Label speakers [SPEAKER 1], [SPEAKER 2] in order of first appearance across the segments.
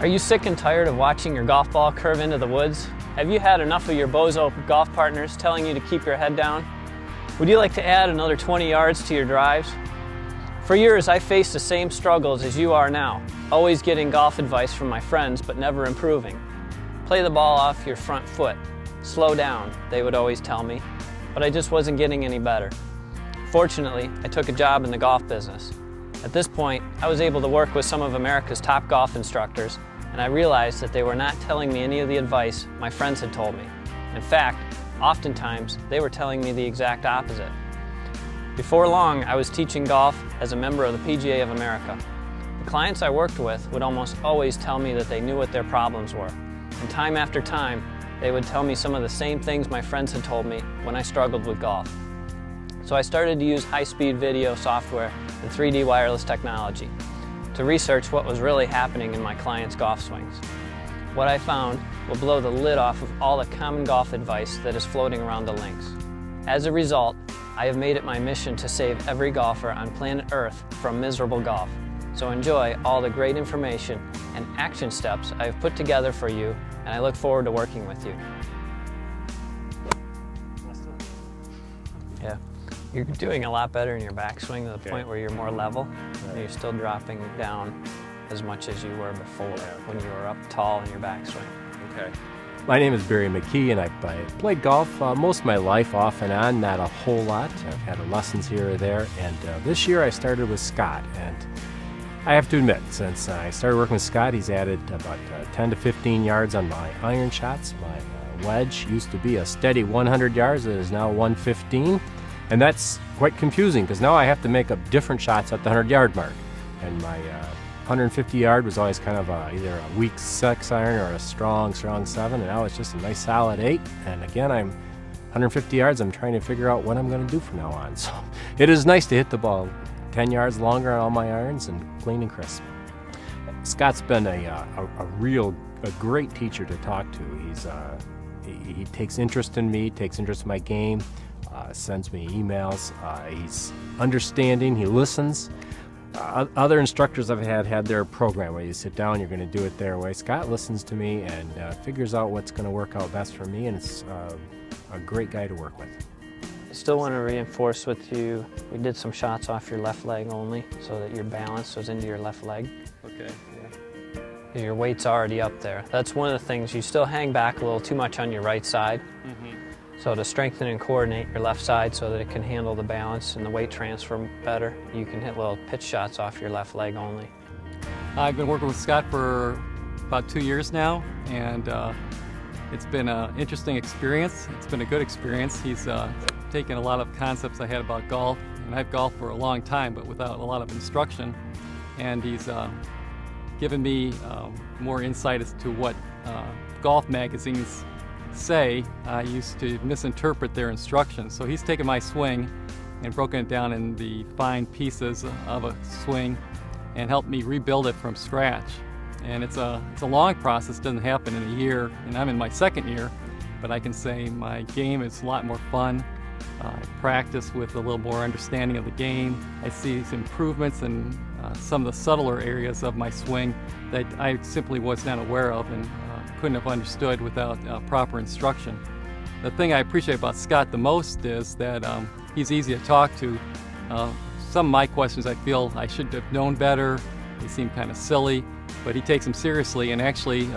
[SPEAKER 1] Are you sick and tired of watching your golf ball curve into the woods? Have you had enough of your bozo golf partners telling you to keep your head down? Would you like to add another 20 yards to your drives? For years, I faced the same struggles as you are now, always getting golf advice from my friends but never improving. Play the ball off your front foot. Slow down, they would always tell me, but I just wasn't getting any better. Fortunately, I took a job in the golf business. At this point, I was able to work with some of America's top golf instructors, and I realized that they were not telling me any of the advice my friends had told me. In fact, oftentimes, they were telling me the exact opposite. Before long, I was teaching golf as a member of the PGA of America. The clients I worked with would almost always tell me that they knew what their problems were. And time after time, they would tell me some of the same things my friends had told me when I struggled with golf. So I started to use high-speed video software and 3D wireless technology to research what was really happening in my clients' golf swings. What I found will blow the lid off of all the common golf advice that is floating around the links. As a result, I have made it my mission to save every golfer on planet Earth from miserable golf. So enjoy all the great information and action steps I have put together for you, and I look forward to working with you. Yeah. You're doing a lot better in your backswing to the point where you're more level. Right. You're still dropping down as much as you were before when you were up tall in your backswing.
[SPEAKER 2] Okay. My name is Barry McKee, and I played golf most of my life, off and on, not a whole lot. I've had lessons here or there, and this year I started with Scott. And I have to admit, since I started working with Scott, he's added about 10 to 15 yards on my iron shots. My wedge used to be a steady 100 yards, it is now 115. And that's quite confusing because now I have to make up different shots at the 100-yard mark. And my 150 yard was always kind of either a weak 6 iron or a strong 7, and now it's just a nice solid 8. And again, I'm 150 yards, I'm trying to figure out what I'm going to do from now on. So it is nice to hit the ball 10 yards longer on all my irons and clean and crisp. Scott's been a great teacher to talk to. He takes interest in me, takes interest in my game. Sends me emails. He's understanding, he listens. Other instructors I've had their program where you sit down, you're going to do it their way. Scott listens to me and figures out what's going to work out best for me, and it's a great guy to work with.
[SPEAKER 1] I still want to reinforce with you, we did some shots off your left leg only so that your balance was into your left leg.
[SPEAKER 2] Okay.
[SPEAKER 1] Yeah. Your weight's already up there. That's one of the things, you still hang back a little too much on your right side. Mm-hmm. So to strengthen and coordinate your left side so that it can handle the balance and the weight transfer better, you can hit little pitch shots off your left leg only.
[SPEAKER 3] I've been working with Scott for about 2 years now, and it's been an interesting experience. It's been a good experience. He's taken a lot of concepts I had about golf, and I've golfed for a long time but without a lot of instruction, and he's given me more insight as to what golf magazines say. I used to misinterpret their instructions. So he's taken my swing and broken it down in the fine pieces of a swing and helped me rebuild it from scratch. And it's a long process, it doesn't happen in a year, and I'm in my 2nd year, but I can say my game is a lot more fun. I practice with a little more understanding of the game. I see some improvements in some of the subtler areas of my swing that I simply was not aware of and couldn't have understood without proper instruction. The thing I appreciate about Scott the most is that he's easy to talk to. Some of my questions I feel I should have known better. They seem kind of silly, but he takes them seriously, and actually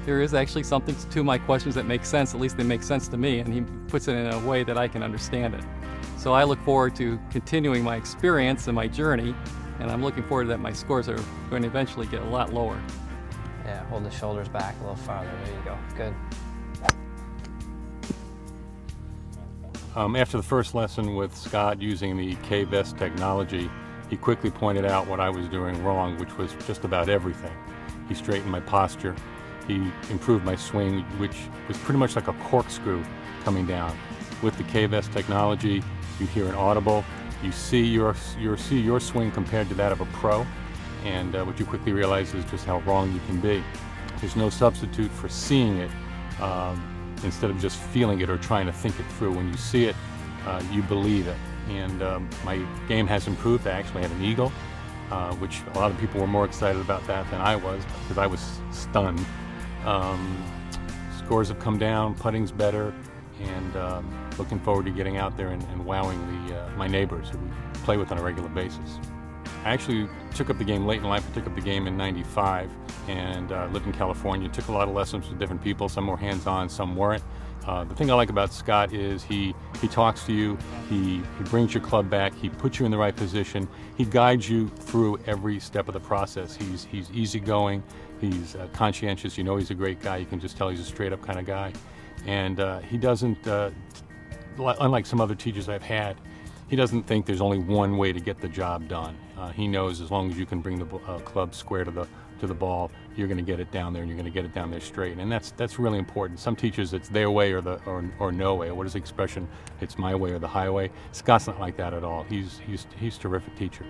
[SPEAKER 3] there is actually something to my questions that make sense. At least they make sense to me, and he puts it in a way that I can understand it. So I look forward to continuing my experience and my journey, and I'm looking forward to that my scores are going to eventually get a lot lower.
[SPEAKER 1] Yeah, hold the shoulders back a little farther. There you go. Good.
[SPEAKER 4] After the first lesson with Scott using the K-Vest technology, he quickly pointed out what I was doing wrong, which was just about everything. He straightened my posture. He improved my swing, which was pretty much like a corkscrew coming down. With the K-Vest technology, you hear an audible. You see your swing compared to that of a pro. And what you quickly realize is just how wrong you can be. There's no substitute for seeing it instead of just feeling it or trying to think it through. When you see it, you believe it. And my game has improved. I actually had an eagle which a lot of people were more excited about that than I was, because I was stunned. Scores have come down, putting's better, and looking forward to getting out there and wowing my neighbors who we play with on a regular basis. I actually took up the game late in life. I took up the game in '95 and lived in California. Took a lot of lessons with different people, some more hands-on, some weren't. The thing I like about Scott is he talks to you, he brings your club back, he puts you in the right position, he guides you through every step of the process. He's easygoing, he's conscientious, you know he's a great guy, you can just tell he's a straight-up kind of guy. And he doesn't, unlike some other teachers I've had, he doesn't think there's only one way to get the job done. He knows as long as you can bring the club square to the ball, you're going to get it down there, and you're going to get it down there straight. And that's really important. Some teachers, it's their way or no way. What is the expression? It's my way or the highway. Scott's not like that at all. He's a terrific teacher.